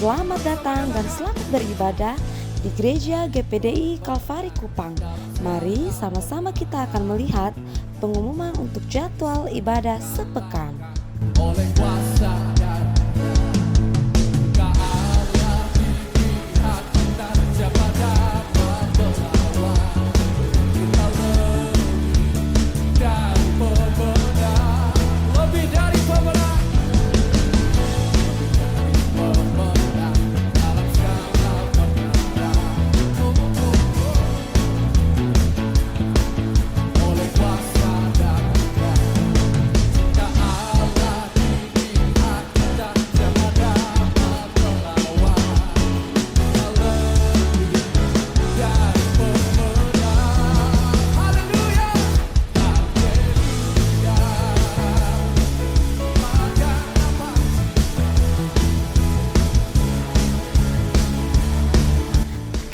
Selamat datang dan selamat beribadah di Gereja GPDI Kalvari Kupang. Mari sama-sama kita akan melihat pengumuman untuk jadwal ibadah sepekan. Oleh kuasa dan kearah pihak kita siapa dapat melawan kita lebih dari pemenang, lebih dari pemenang dalam segala perkara. Oleh kuasa dan kearah pihak kita siapa dapat melawan kita lebih dari pemenang. Haleluya, haleluya. Maka apa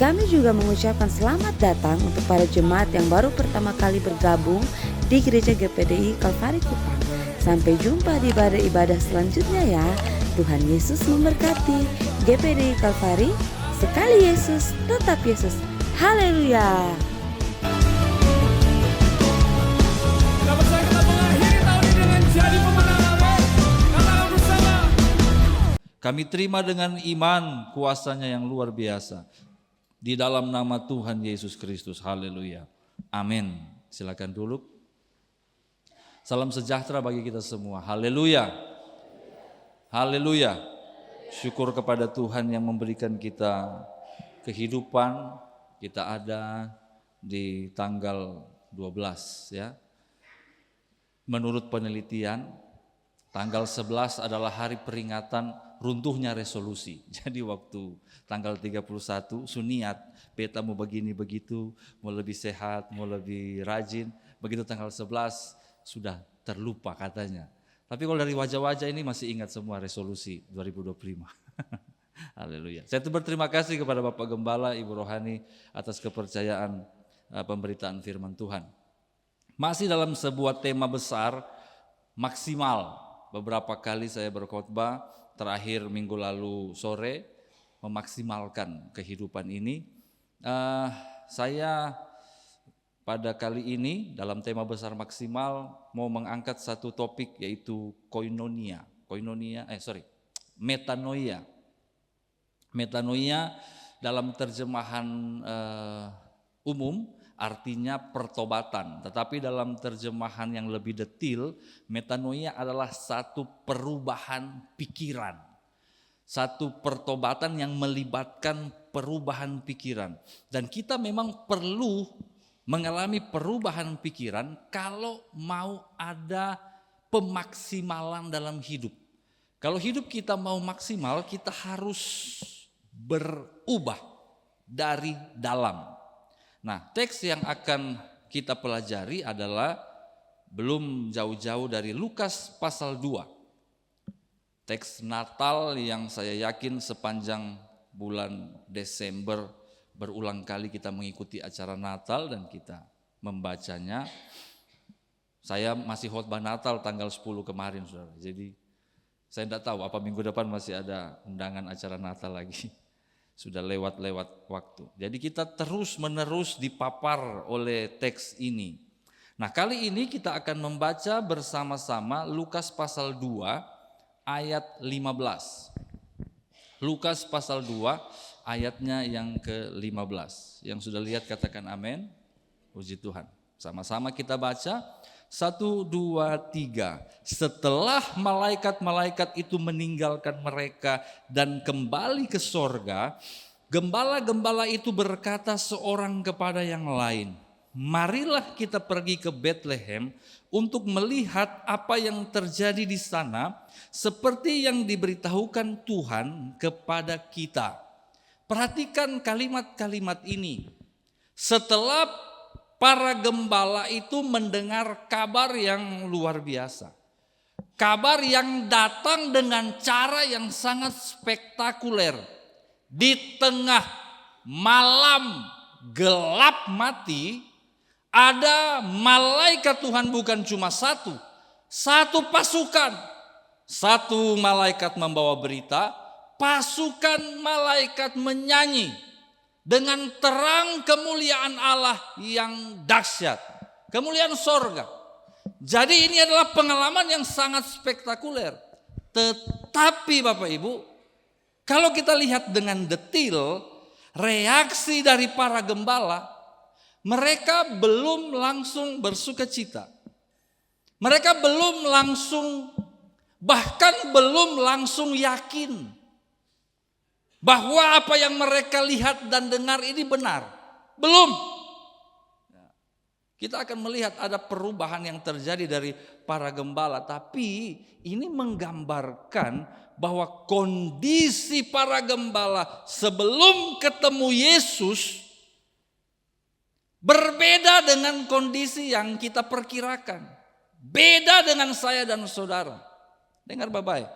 Kami juga mengucapkan selamat datang untuk para jemaat yang baru pertama kali bergabung di Gereja GPDI Kalvari Kupang. Sampai jumpa di ibadah-ibadah selanjutnya ya. Tuhan Yesus memberkati. GPDI Kalvari, sekali Yesus, tetap Yesus. Haleluya. Kita percaya kita mengakhiri tahun ini dengan jadi pemenang. Amin. Katakan bersama. Kami terima dengan iman kuasanya yang luar biasa. Di dalam nama Tuhan Yesus Kristus. Haleluya. Amin. Silakan duduk. Salam sejahtera bagi kita semua. Haleluya. Haleluya. Syukur kepada Tuhan yang memberikan kita kehidupan. Kita ada di tanggal 12 ya. Menurut penelitian, tanggal 11 adalah hari peringatan runtuhnya resolusi. Jadi waktu tanggal 31 suniat, beta mau begini begitu, mau lebih sehat, mau lebih rajin. Begitu tanggal 11 sudah terlupa katanya. Tapi kalau dari wajah-wajah ini masih ingat semua resolusi 2025. Haleluya. Saya berterima kasih kepada Bapak Gembala, Ibu Rohani atas kepercayaan pemberitaan firman Tuhan. Masih dalam sebuah tema besar, maksimal. Beberapa kali saya berkhotbah, terakhir minggu lalu sore, memaksimalkan kehidupan ini. Saya pada kali ini dalam tema besar maksimal mau mengangkat satu topik yaitu metanoia. Metanoia dalam terjemahan umum artinya pertobatan, tetapi dalam terjemahan yang lebih detail, metanoia adalah satu perubahan pikiran. Satu pertobatan yang melibatkan perubahan pikiran. Dan kita memang perlu mengalami perubahan pikiran kalau mau ada pemaksimalan dalam hidup. Kalau hidup kita mau maksimal, kita harus berubah dari dalam. Nah, teks yang akan kita pelajari adalah belum jauh-jauh dari Lukas pasal 2. Teks Natal yang saya yakin sepanjang bulan Desember berulang kali kita mengikuti acara Natal dan kita membacanya. Saya masih khotbah Natal tanggal 10 kemarin, saudara. Jadi saya tidak tahu apa minggu depan masih ada undangan acara Natal lagi. Sudah lewat waktu. Jadi kita terus-menerus dipapar oleh teks ini. Nah, kali ini kita akan membaca bersama-sama Lukas pasal 2 ayat 15. Lukas pasal 2 ayatnya yang ke-15. Yang sudah lihat katakan amin. Puji Tuhan. Sama-sama kita baca. 1, 2, 3. Setelah malaikat-malaikat itu meninggalkan mereka dan kembali ke sorga, gembala-gembala itu berkata seorang kepada yang lain, marilah kita pergi ke Betlehem untuk melihat apa yang terjadi di sana, seperti yang diberitahukan Tuhan kepada kita. Perhatikan kalimat-kalimat ini. Setelah para gembala itu mendengar kabar yang luar biasa. Kabar yang datang dengan cara yang sangat spektakuler. Di tengah malam gelap mati, ada malaikat Tuhan bukan cuma satu pasukan. Satu malaikat membawa berita, pasukan malaikat menyanyi dengan terang kemuliaan Allah yang dahsyat, kemuliaan sorga. Jadi ini adalah pengalaman yang sangat spektakuler. Tetapi Bapak Ibu, kalau kita lihat dengan detail, reaksi dari para gembala, mereka belum langsung bersukacita. Mereka belum langsung, bahkan belum langsung yakin bahwa apa yang mereka lihat dan dengar ini benar. Belum. Kita akan melihat ada perubahan yang terjadi dari para gembala. Tapi ini menggambarkan bahwa kondisi para gembala sebelum ketemu Yesus berbeda dengan kondisi yang kita perkirakan. Beda dengan saya dan saudara. Dengar baik-baik.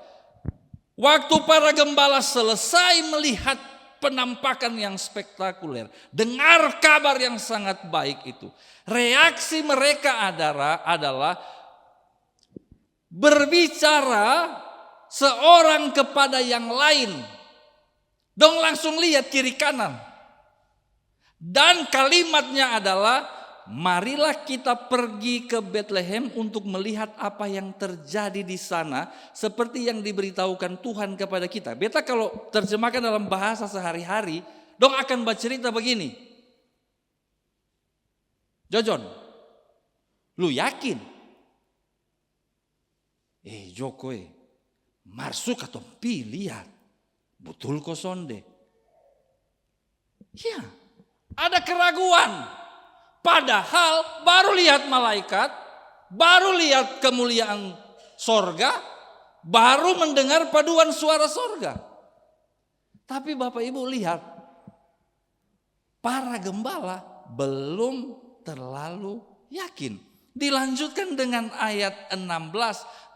Waktu para gembala selesai melihat penampakan yang spektakuler, dengar kabar yang sangat baik itu, reaksi mereka adalah berbicara seorang kepada yang lain. Dong langsung lihat kiri kanan. Dan kalimatnya adalah, marilah kita pergi ke Bethlehem untuk melihat apa yang terjadi di sana seperti yang diberitahukan Tuhan kepada kita. Beta kalau terjemahkan dalam bahasa sehari-hari, dong akan bercerita begini. Jojon, lu yakin? Joko marsuk atau lihat. Betul kok sonde. Ya, ada keraguan. Padahal baru lihat malaikat, baru lihat kemuliaan sorga, baru mendengar paduan suara sorga. Tapi Bapak Ibu lihat, para gembala belum terlalu yakin. Dilanjutkan dengan ayat 16,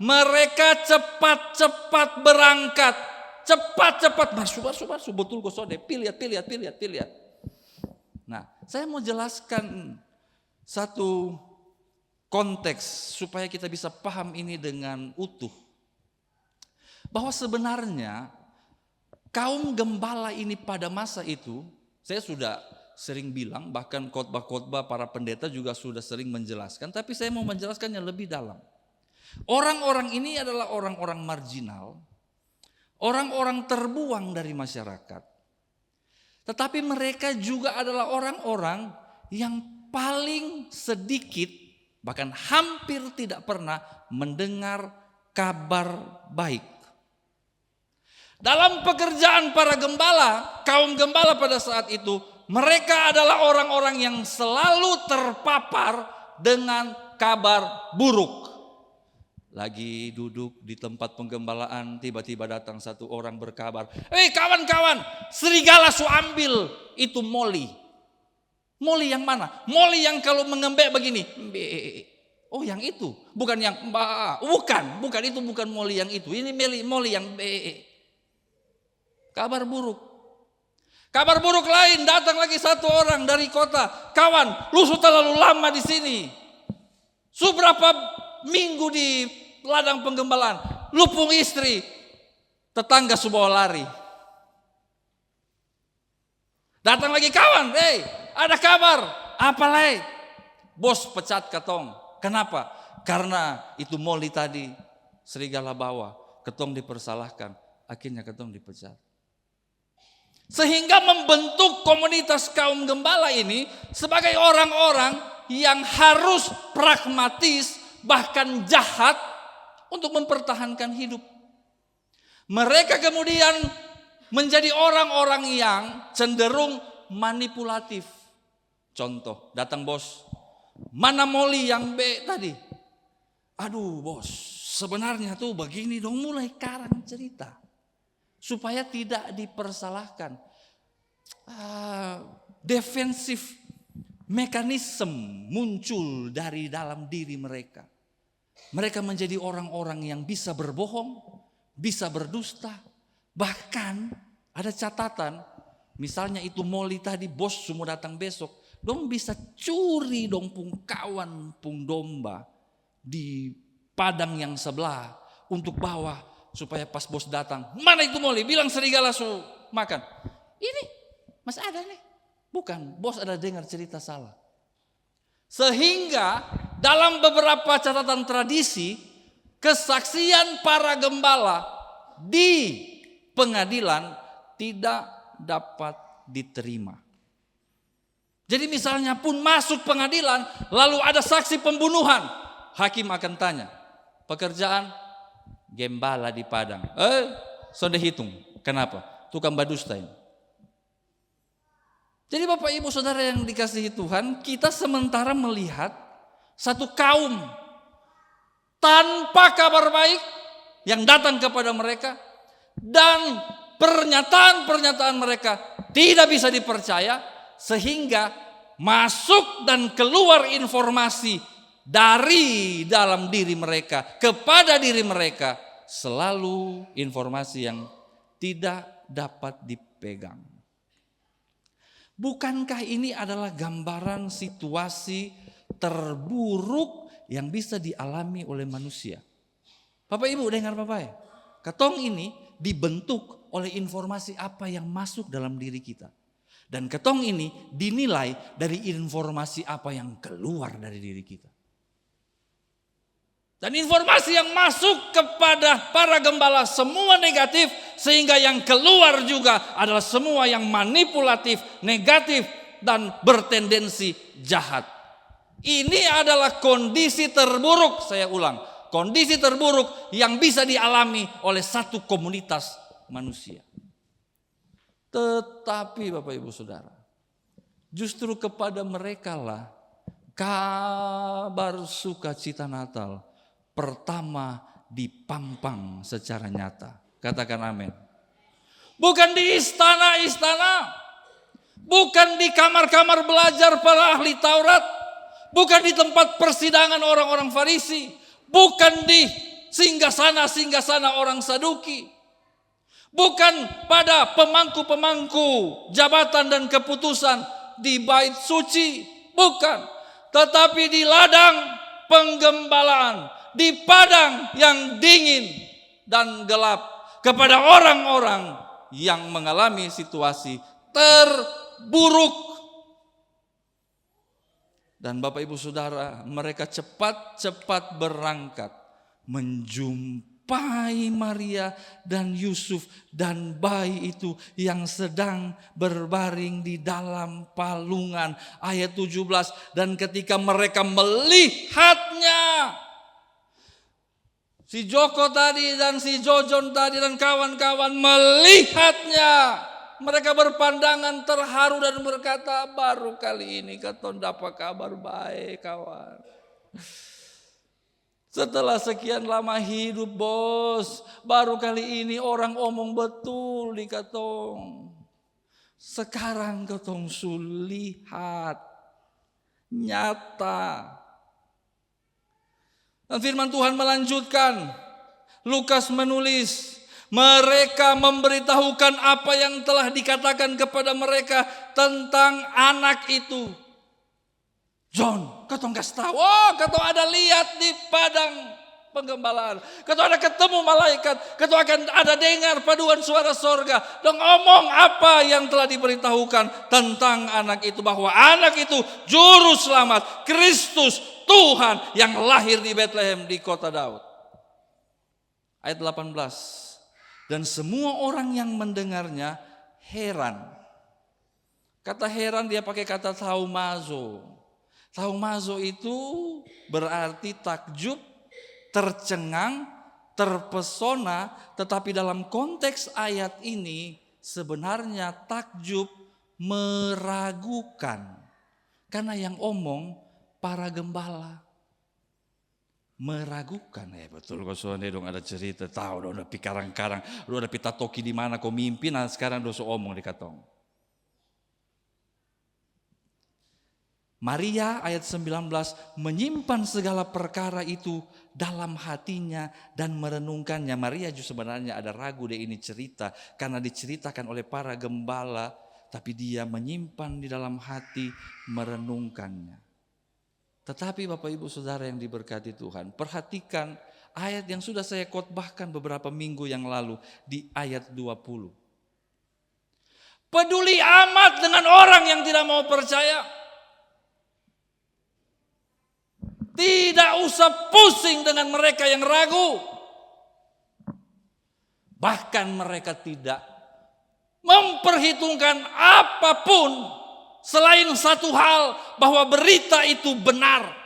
mereka cepat-cepat berangkat. Cepat-cepat, masuk, betul kok sode, lihat. Nah, saya mau jelaskan satu konteks supaya kita bisa paham ini dengan utuh. Bahwa sebenarnya kaum gembala ini pada masa itu, saya sudah sering bilang, bahkan khotbah-khotbah para pendeta juga sudah sering menjelaskan, tapi saya mau menjelaskannya lebih dalam. Orang-orang ini adalah orang-orang marginal, orang-orang terbuang dari masyarakat. Tetapi mereka juga adalah orang-orang yang paling sedikit, bahkan hampir tidak pernah mendengar kabar baik. Dalam pekerjaan para gembala, kaum gembala pada saat itu, mereka adalah orang-orang yang selalu terpapar dengan kabar buruk. Lagi duduk di tempat penggembalaan, tiba-tiba datang satu orang berkabar, kawan-kawan, serigala su ambil itu moli. Moli yang mana? Moli yang kalau mengembek begini. Oh yang itu, bukan yang bukan itu, bukan moli yang itu. Ini moli yang Kabar buruk. Kabar buruk lain, datang lagi satu orang dari kota. Kawan, lu sudah terlalu lama di sini. Seberapa minggu di ladang penggembalaan, lupung istri, tetangga subawa lari. Datang lagi kawan, ada kabar, apa lagi? Bos pecat ketong. Kenapa? Karena itu moli tadi serigala bawa, ketong dipersalahkan, akhirnya ketong dipecat. Sehingga membentuk komunitas kaum gembala ini sebagai orang-orang yang harus pragmatis, bahkan jahat untuk mempertahankan hidup. Mereka kemudian menjadi orang-orang yang cenderung manipulatif. Contoh, datang bos, mana moli yang B tadi? Aduh bos, sebenarnya tuh begini dong, mulai karang cerita. Supaya tidak dipersalahkan. Defensif mekanisme muncul dari dalam diri mereka. Mereka menjadi orang-orang yang bisa berbohong, bisa berdusta. Bahkan ada catatan, misalnya itu moli tadi bos semua datang besok, dong bisa curi dong pung kawan pung domba di padang yang sebelah untuk bawa supaya pas bos datang, mana itu moli? Bilang serigala su makan. Ini masih ada nih. Bukan, bos ada dengar cerita salah. Sehingga dalam beberapa catatan tradisi, kesaksian para gembala di pengadilan tidak dapat diterima. Jadi misalnya pun masuk pengadilan, lalu ada saksi pembunuhan, hakim akan tanya, pekerjaan gembala di Padang. Sudah hitung, kenapa? Tukang badusta ini. Jadi Bapak Ibu Saudara yang dikasihi Tuhan, kita sementara melihat satu kaum tanpa kabar baik yang datang kepada mereka, dan pernyataan-pernyataan mereka tidak bisa dipercaya, sehingga masuk dan keluar informasi dari dalam diri mereka kepada diri mereka, selalu informasi yang tidak dapat dipegang. Bukankah ini adalah gambaran situasi terburuk yang bisa dialami oleh manusia? Bapak Ibu dengar Bapak ya, ketong ini dibentuk oleh informasi apa yang masuk dalam diri kita. Dan ketong ini dinilai dari informasi apa yang keluar dari diri kita. Dan informasi yang masuk kepada para gembala semua negatif, sehingga yang keluar juga adalah semua yang manipulatif, negatif, dan bertendensi jahat. Ini adalah kondisi terburuk, saya ulang, kondisi terburuk yang bisa dialami oleh satu komunitas manusia. Tetapi Bapak Ibu Saudara, justru kepada mereka lah kabar sukacita Natal pertama dipampang secara nyata. Katakan amin. Bukan di istana-istana, bukan di kamar-kamar belajar para ahli Taurat, bukan di tempat persidangan orang-orang Farisi, bukan di singgah-sana orang Saduki. Bukan pada pemangku-pemangku jabatan dan keputusan di bait suci, bukan. Tetapi di ladang penggembalaan, di padang yang dingin dan gelap, kepada orang-orang yang mengalami situasi terburuk. Dan Bapak Ibu Saudara, mereka cepat-cepat berangkat menjumpai Maria dan Yusuf dan bayi itu yang sedang berbaring di dalam palungan. Ayat 17, dan ketika mereka melihatnya, si Joko tadi dan si Jojon tadi dan kawan-kawan melihatnya, mereka berpandangan terharu dan berkata, baru kali ini katon dapat kabar baik kawan. Setelah sekian lama hidup bos, baru kali ini orang omong betul di katong. Sekarang katong sulihat nyata. Dan firman Tuhan melanjutkan, Lukas menulis, mereka memberitahukan apa yang telah dikatakan kepada mereka tentang anak itu. John, katong kasih tahu, katong ada lihat di padang penggembalaan, katong ada ketemu malaikat, katong akan ada dengar paduan suara sorga, dong ngomong apa yang telah diberitahukan tentang anak itu, bahwa anak itu juru selamat, Kristus, Tuhan yang lahir di Bethlehem di kota Daud. Ayat 18, dan semua orang yang mendengarnya heran. Kata heran dia pakai kata taumazo. Taumazo itu berarti takjub, tercengang, terpesona, tetapi dalam konteks ayat ini sebenarnya takjub meragukan. Karena yang omong para gembala. Meragukan, betul kau soalnya dong ada cerita, tahu dong udah pikarang-karang, lu ada pita toki di mana kau mimpi, nah sekarang dosa omong di katong. Maria ayat 19 menyimpan segala perkara itu dalam hatinya dan merenungkannya. Maria juga sebenarnya ada ragu deh ini cerita karena diceritakan oleh para gembala, tapi dia menyimpan di dalam hati, merenungkannya. Tetapi Bapak Ibu Saudara yang diberkati Tuhan, perhatikan ayat yang sudah saya khotbahkan beberapa minggu yang lalu di ayat 20. Peduli amat dengan orang yang tidak mau percaya. Tidak usah pusing dengan mereka yang ragu. Bahkan mereka tidak memperhitungkan apapun selain satu hal, bahwa berita itu benar.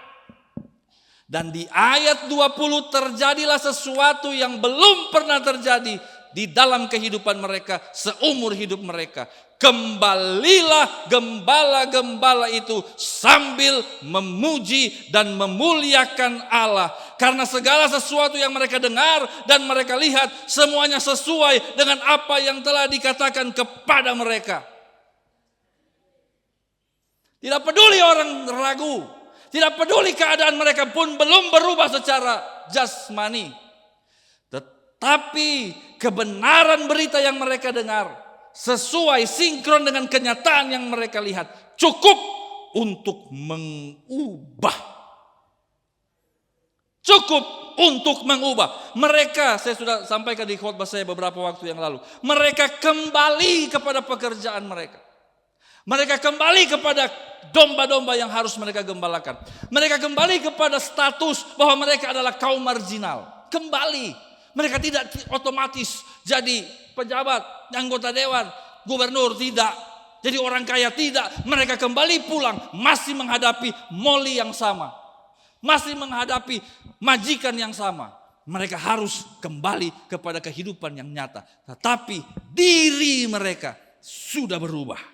Dan di ayat 20 terjadilah sesuatu yang belum pernah terjadi di dalam kehidupan mereka seumur hidup mereka. Kembalilah gembala-gembala itu sambil memuji dan memuliakan Allah. Karena segala sesuatu yang mereka dengar dan mereka lihat semuanya sesuai dengan apa yang telah dikatakan kepada mereka. Tidak peduli orang ragu, tidak peduli keadaan mereka pun belum berubah secara jasmani. Tetapi kebenaran berita yang mereka dengar sesuai sinkron dengan kenyataan yang mereka lihat cukup untuk mengubah. Cukup untuk mengubah. Mereka, saya sudah sampaikan di khotbah saya beberapa waktu yang lalu, mereka kembali kepada pekerjaan mereka. Mereka kembali kepada domba-domba yang harus mereka gembalakan. Mereka kembali kepada status bahwa mereka adalah kaum marginal. Kembali. Mereka tidak otomatis jadi pejabat, anggota dewan, gubernur, tidak. Jadi orang kaya, tidak. Mereka kembali pulang masih menghadapi moli yang sama. Masih menghadapi majikan yang sama. Mereka harus kembali kepada kehidupan yang nyata. Tetapi diri mereka sudah berubah.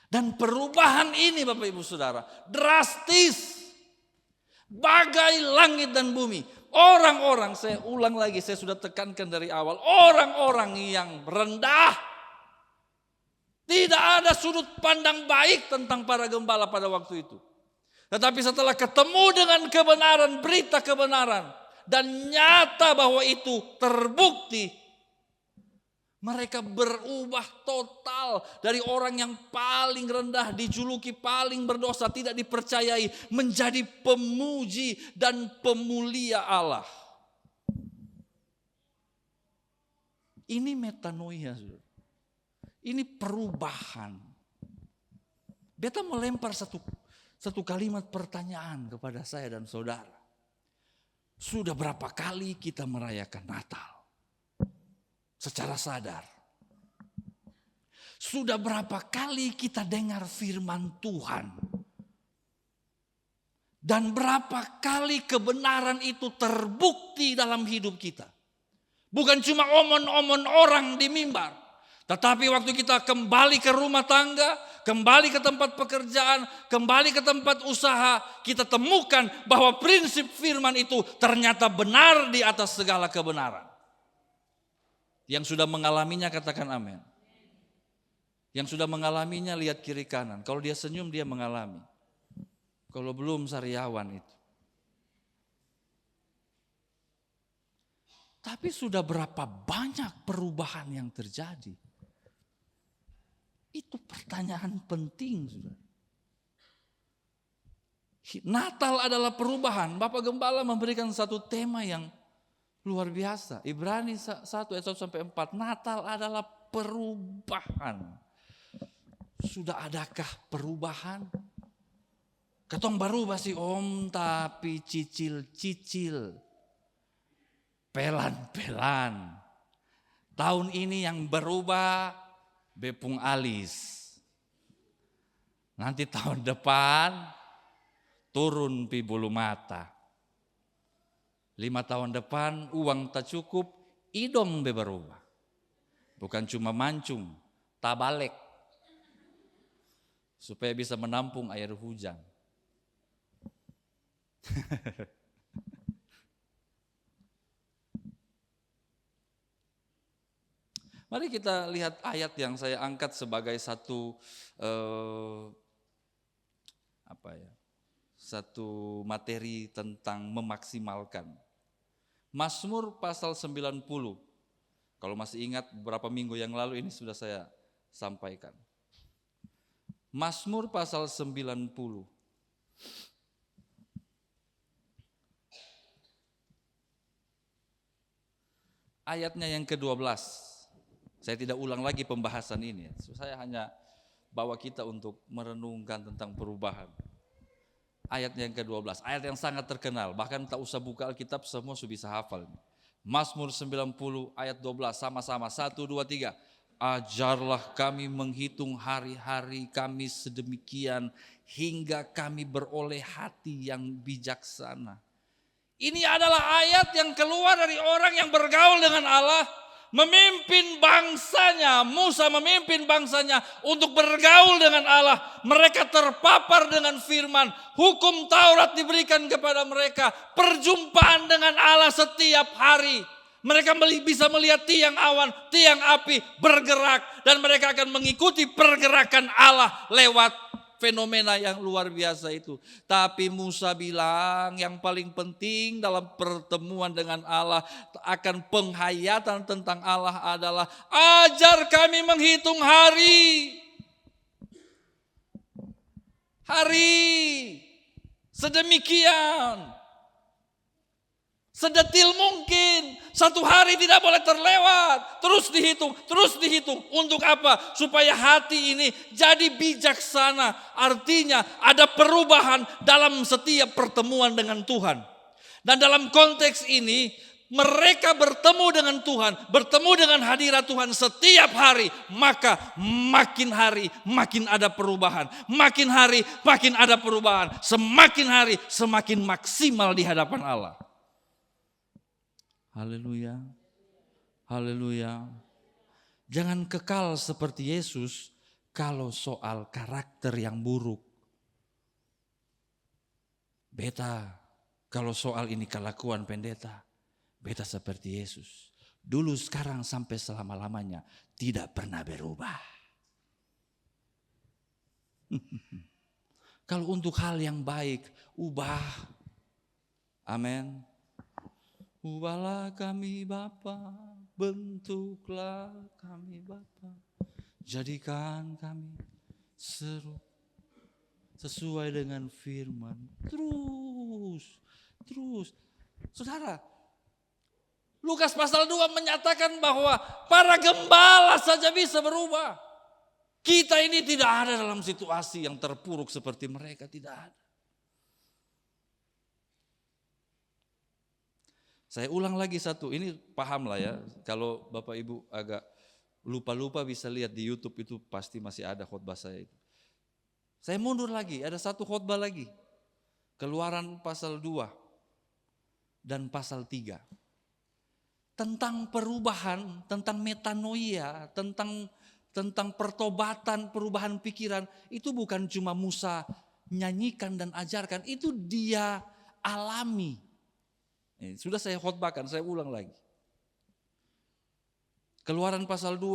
Dan perubahan ini Bapak Ibu Saudara drastis. Bagai langit dan bumi. Orang-orang, saya ulang lagi, saya sudah tekankan dari awal. Orang-orang yang rendah. Tidak ada sudut pandang baik tentang para gembala pada waktu itu. Tetapi setelah ketemu dengan kebenaran, berita kebenaran. Dan nyata bahwa itu terbukti. Mereka berubah total dari orang yang paling rendah, dijuluki paling berdosa, tidak dipercayai, menjadi pemuji dan pemulia Allah. Ini metanoia, ini perubahan. Beta melempar satu kalimat pertanyaan kepada saya dan saudara. Sudah berapa kali kita merayakan Natal? Secara sadar. Sudah berapa kali kita dengar firman Tuhan. Dan berapa kali kebenaran itu terbukti dalam hidup kita. Bukan cuma omon-omon orang di mimbar. Tetapi waktu kita kembali ke rumah tangga, kembali ke tempat pekerjaan, kembali ke tempat usaha, kita temukan bahwa prinsip firman itu ternyata benar di atas segala kebenaran. Yang sudah mengalaminya katakan amin. Yang sudah mengalaminya lihat kiri kanan. Kalau dia senyum dia mengalami. Kalau belum sariawan itu. Tapi sudah berapa banyak perubahan yang terjadi? Itu pertanyaan penting, saudara. Natal adalah perubahan. Bapak Gembala memberikan satu tema yang luar biasa. Ibrani 1 ayat 1-4. Natal adalah perubahan. Sudah adakah perubahan? Ketong baru basi om tapi cicil-cicil. Pelan-pelan. Tahun ini yang berubah bepung alis. Nanti tahun depan turun pi bulu mata. 5 tahun depan uang tak cukup, idong be berubah. Bukan cuma mancung, tabalek. Supaya bisa menampung air hujan. Mari kita lihat ayat yang saya angkat sebagai satu satu materi tentang memaksimalkan. Mazmur pasal 90. Kalau masih ingat beberapa minggu yang lalu ini sudah saya sampaikan. Mazmur pasal 90. Ayatnya yang ke-12. Saya tidak ulang lagi pembahasan ini. Saya hanya bawa kita untuk merenungkan tentang perubahan. Ayat yang ke-12, ayat yang sangat terkenal, bahkan tak usah buka Alkitab, semua sudah bisa hafal. Mazmur 90 ayat 12, sama-sama, 1, 2, 3. Ajarlah kami menghitung hari-hari kami sedemikian, hingga kami beroleh hati yang bijaksana. Ini adalah ayat yang keluar dari orang yang bergaul dengan Allah, memimpin bangsanya. Musa memimpin bangsanya untuk bergaul dengan Allah. Mereka terpapar dengan firman, hukum Taurat diberikan kepada mereka, perjumpaan dengan Allah setiap hari. Mereka bisa melihat tiang awan, tiang api bergerak, dan mereka akan mengikuti pergerakan Allah lewat fenomena yang luar biasa itu. Tapi Musa bilang yang paling penting dalam pertemuan dengan Allah, akan penghayatan tentang Allah adalah, ajar kami menghitung hari. Sedemikian. Sedetil mungkin, satu hari tidak boleh terlewat. Terus dihitung. Untuk apa? Supaya hati ini jadi bijaksana. Artinya ada perubahan dalam setiap pertemuan dengan Tuhan. Dan dalam konteks ini, mereka bertemu dengan Tuhan, bertemu dengan hadirat Tuhan setiap hari. Maka makin hari makin ada perubahan. Makin hari makin ada perubahan. Semakin hari semakin maksimal di hadapan Allah. Haleluya, haleluya. Jangan kekal seperti Yesus kalau soal karakter yang buruk. Beta, kalau soal ini kelakuan pendeta, beta seperti Yesus. Dulu, sekarang, sampai selama-lamanya tidak pernah berubah. Kalau untuk hal yang baik, ubah. Amin. Ubahlah kami Bapa, bentuklah kami Bapa, jadikan kami sesuai dengan firman. Terus. Saudara, Lukas pasal 2 menyatakan bahwa para gembala saja bisa berubah. Kita ini tidak ada dalam situasi yang terpuruk seperti mereka, tidak ada. Saya ulang lagi satu, ini paham lah ya. Kalau Bapak Ibu agak lupa-lupa bisa lihat di YouTube, itu pasti masih ada khotbah saya itu. Saya mundur lagi, ada satu khotbah lagi. Keluaran pasal 2 dan pasal 3. Tentang perubahan, tentang metanoia, tentang pertobatan, perubahan pikiran. Itu bukan cuma Musa nyanyikan dan ajarkan, itu dia alami. Sudah saya khotbahkan, saya ulang lagi. Keluaran pasal 2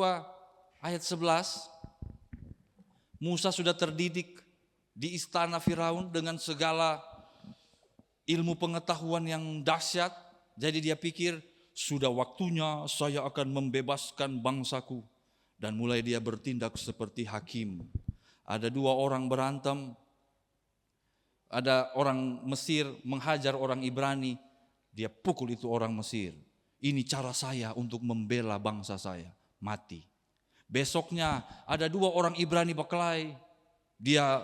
ayat 11. Musa sudah terdidik di istana Firaun dengan segala ilmu pengetahuan yang dahsyat. Jadi dia pikir, sudah waktunya saya akan membebaskan bangsaku. Dan mulai dia bertindak seperti hakim. Ada 2 orang berantem. Ada orang Mesir menghajar orang Ibrani. Dia pukul itu orang Mesir. Ini cara saya untuk membela bangsa saya. Mati. Besoknya ada 2 orang Ibrani berkelahi. Dia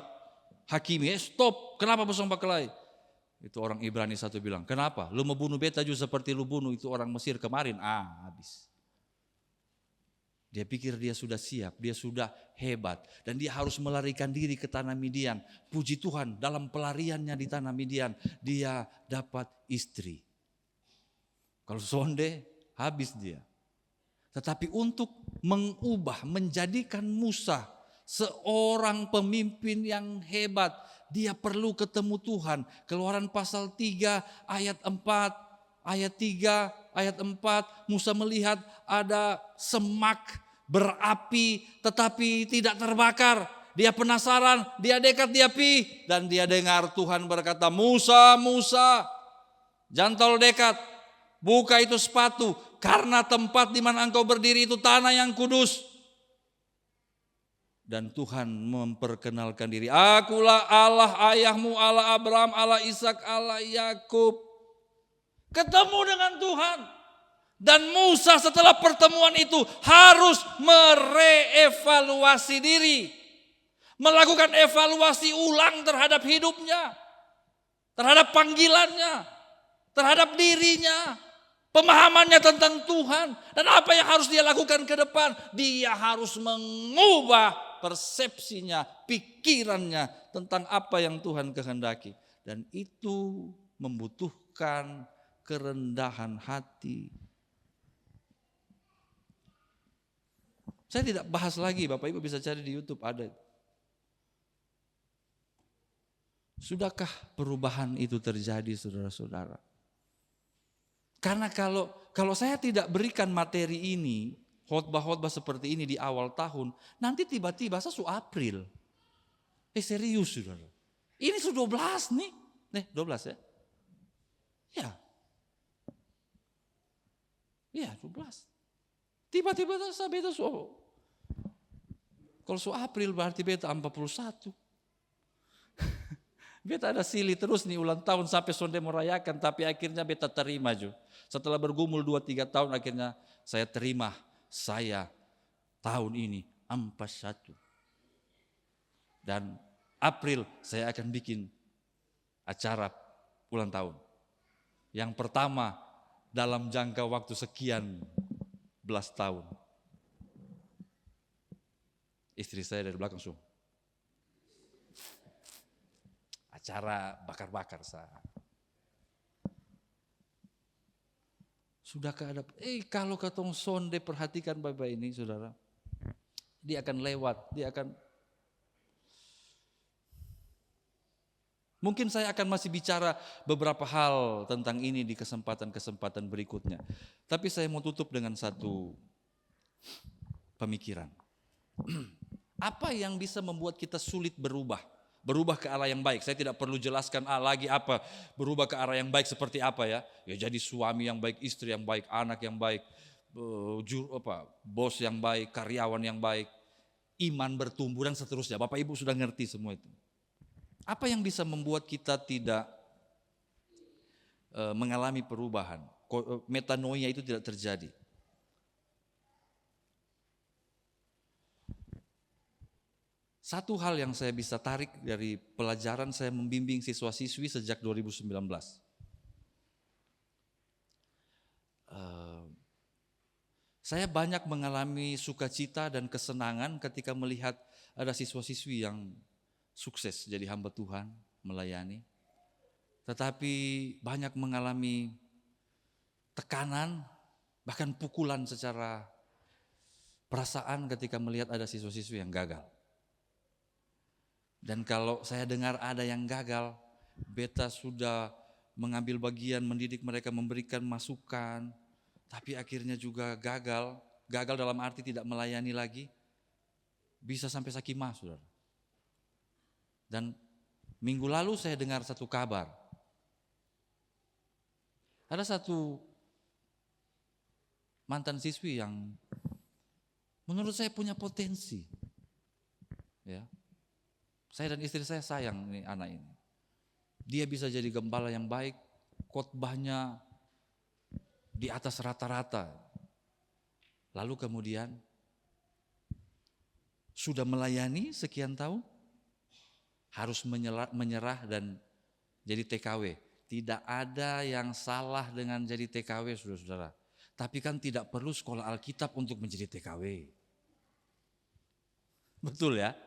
hakimi. Stop. Kenapa bosong berkelahi? Itu orang Ibrani satu bilang, kenapa? Lu mau bunuh beta juga seperti lu bunuh itu orang Mesir kemarin. Habis. Dia pikir dia sudah siap, dia sudah hebat. Dan dia harus melarikan diri ke tanah Midian. Puji Tuhan, dalam pelariannya di tanah Midian, dia dapat istri. Kalau sonde, habis dia. Tetapi untuk mengubah, menjadikan Musa seorang pemimpin yang hebat, dia perlu ketemu Tuhan. Keluaran pasal 3 ayat 4, ayat 3, ayat 4, Musa melihat ada semak berapi tetapi tidak terbakar. Dia penasaran, dia dekat, dia pi, dan dia dengar Tuhan berkata, Musa, Musa, jangan terlalu dekat. Buka itu sepatu, karena tempat di mana engkau berdiri itu tanah yang kudus. Dan Tuhan memperkenalkan diri. Akulah Allah ayahmu, Allah Abraham, Allah Ishak, Allah Yakub. Ketemu dengan Tuhan. Dan Musa setelah pertemuan itu harus merevaluasi diri. Melakukan evaluasi ulang terhadap hidupnya. Terhadap panggilannya. Terhadap dirinya. Pemahamannya tentang Tuhan. Dan apa yang harus dia lakukan ke depan. Dia harus mengubah persepsinya, pikirannya tentang apa yang Tuhan kehendaki. Dan itu membutuhkan kerendahan hati. Saya tidak bahas lagi, Bapak Ibu bisa cari di YouTube ada. Sudahkah perubahan itu terjadi, saudara-saudara? Karena kalau saya tidak berikan materi ini, khotbah-khotbah seperti ini di awal tahun, nanti tiba-tiba saya April. Serius, saudara. Ini sudah 12 nih. 12 ya? Ya. Iya, 12. Tiba-tiba saya beta kalau April berarti beta 41. Beta ada silih terus nih ulang tahun sampai sonde merayakan, tapi akhirnya beta terima juga. Setelah bergumul 2-3 tahun akhirnya saya terima, saya tahun ini 41. Dan April saya akan bikin acara ulang tahun. Yang pertama dalam jangka waktu sekian belas tahun. Istri saya dari belakang semua. Acara bakar-bakar saya. Sudahkah ada? Kalau ketong sonde perhatikan Bapak ini, saudara. Dia akan lewat, dia akan. Mungkin saya akan masih bicara beberapa hal tentang ini di kesempatan-kesempatan berikutnya. Tapi saya mau tutup dengan satu pemikiran. Apa yang bisa membuat kita sulit berubah? Berubah ke arah yang baik. Saya tidak perlu jelaskan lagi apa berubah ke arah yang baik seperti apa ya. Ya jadi suami yang baik, istri yang baik, anak yang baik, bos yang baik, karyawan yang baik, iman bertumbuh dan seterusnya. Bapak Ibu sudah ngerti semua itu. Apa yang bisa membuat kita tidak mengalami perubahan? Metanoia itu tidak terjadi. Satu hal yang saya bisa tarik dari pelajaran saya membimbing siswa-siswi sejak 2019. Saya banyak mengalami sukacita dan kesenangan ketika melihat ada siswa-siswi yang sukses jadi hamba Tuhan, melayani. Tetapi banyak mengalami tekanan, bahkan pukulan secara perasaan ketika melihat ada siswa-siswi yang gagal. Dan kalau saya dengar ada yang gagal, beta sudah mengambil bagian mendidik mereka, memberikan masukan, tapi akhirnya juga gagal. Gagal dalam arti tidak melayani lagi, bisa sampai sakimah, saudara. Dan minggu lalu saya dengar satu kabar. Ada satu mantan siswi yang menurut saya punya potensi. Ya. Saya dan istri saya sayang nih anak ini. Dia bisa jadi gembala yang baik, khotbahnya di atas rata-rata. Lalu kemudian sudah melayani sekian tahun, harus menyerah dan jadi TKW. Tidak ada yang salah dengan jadi TKW, saudara-saudara. Tapi kan tidak perlu sekolah Alkitab untuk menjadi TKW. Betul ya?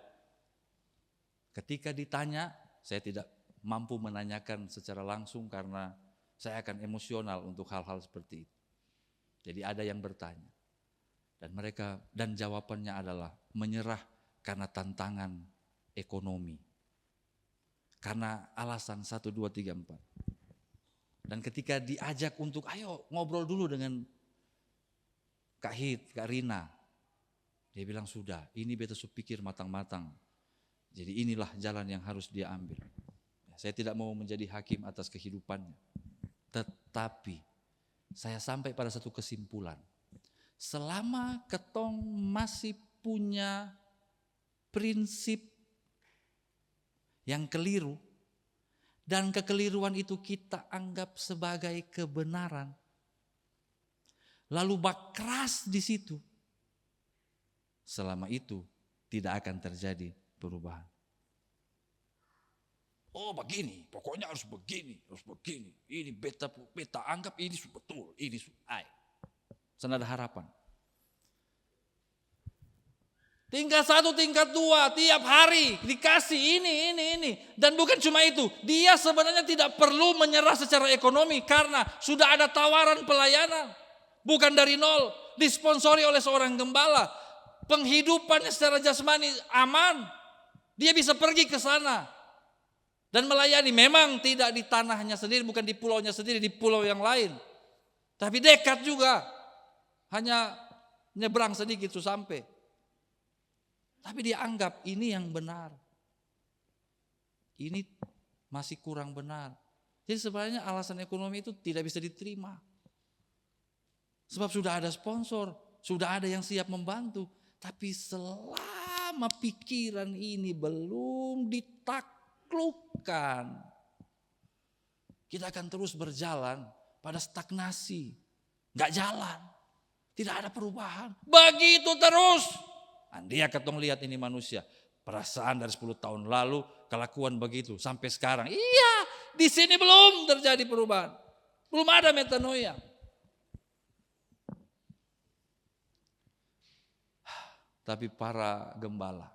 Ketika ditanya, saya tidak mampu menanyakan secara langsung karena saya akan emosional untuk hal-hal seperti itu. Jadi ada yang bertanya. Dan jawabannya adalah menyerah karena tantangan ekonomi. Karena alasan 1, 2, 3, 4. Dan ketika diajak untuk ayo ngobrol dulu dengan Kak Hit, Kak Rina. Dia bilang sudah, ini beta pikir matang-matang. Jadi inilah jalan yang harus dia ambil. Saya tidak mau menjadi hakim atas kehidupannya. Tetapi saya sampai pada satu kesimpulan. Selama ketong masih punya prinsip yang keliru, dan kekeliruan itu kita anggap sebagai kebenaran, lalu bak keras di situ, selama itu tidak akan terjadi perubahan. Oh begini, pokoknya harus begini, ini beta anggap ini betul, ini senada harapan. Tingkat 1, tingkat 2, tiap hari dikasih ini. Dan bukan cuma itu, dia sebenarnya tidak perlu menyerah secara ekonomi karena sudah ada tawaran pelayanan. Bukan dari nol, disponsori oleh seorang gembala. Penghidupannya secara jasmani aman. Dia bisa pergi ke sana dan melayani. Memang tidak di tanahnya sendiri, bukan di pulaunya sendiri, di pulau yang lain. Tapi dekat juga, hanya nyebrang sedikit sudah sampai. Tapi dia anggap ini yang benar. Ini masih kurang benar. Jadi sebenarnya alasan ekonomi itu tidak bisa diterima. Sebab sudah ada sponsor, sudah ada yang siap membantu. Tapi selama pikiran ini belum ditaklukkan, kita akan terus berjalan pada stagnasi. Gak jalan, tidak ada perubahan. Begitu terus. Dia ketong lihat ini manusia, perasaan dari 10 tahun lalu, kelakuan begitu sampai sekarang. Iya, di sini belum terjadi perubahan. Belum ada metanoia. Tapi para gembala,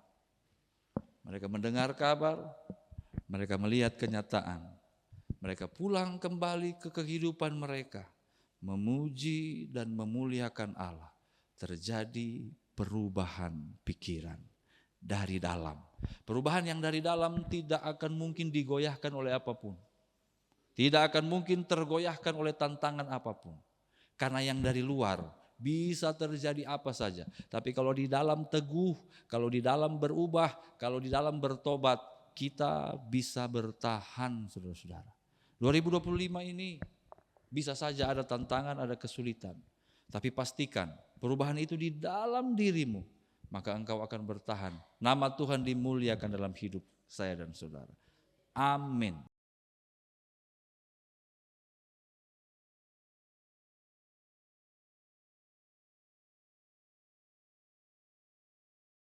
mereka mendengar kabar, mereka melihat kenyataan. Mereka pulang kembali ke kehidupan mereka, memuji dan memuliakan Allah. Terjadi perubahan pikiran dari dalam. Perubahan yang dari dalam tidak akan mungkin digoyahkan oleh apapun. Tidak akan mungkin tergoyahkan oleh tantangan apapun. Karena yang dari luar bisa terjadi apa saja. Tapi kalau di dalam teguh, kalau di dalam berubah, kalau di dalam bertobat, kita bisa bertahan, saudara-saudara. 2025 ini bisa saja ada tantangan, ada kesulitan. Tapi pastikan perubahan itu di dalam dirimu, maka engkau akan bertahan. Nama Tuhan dimuliakan dalam hidup saya dan saudara. Amin.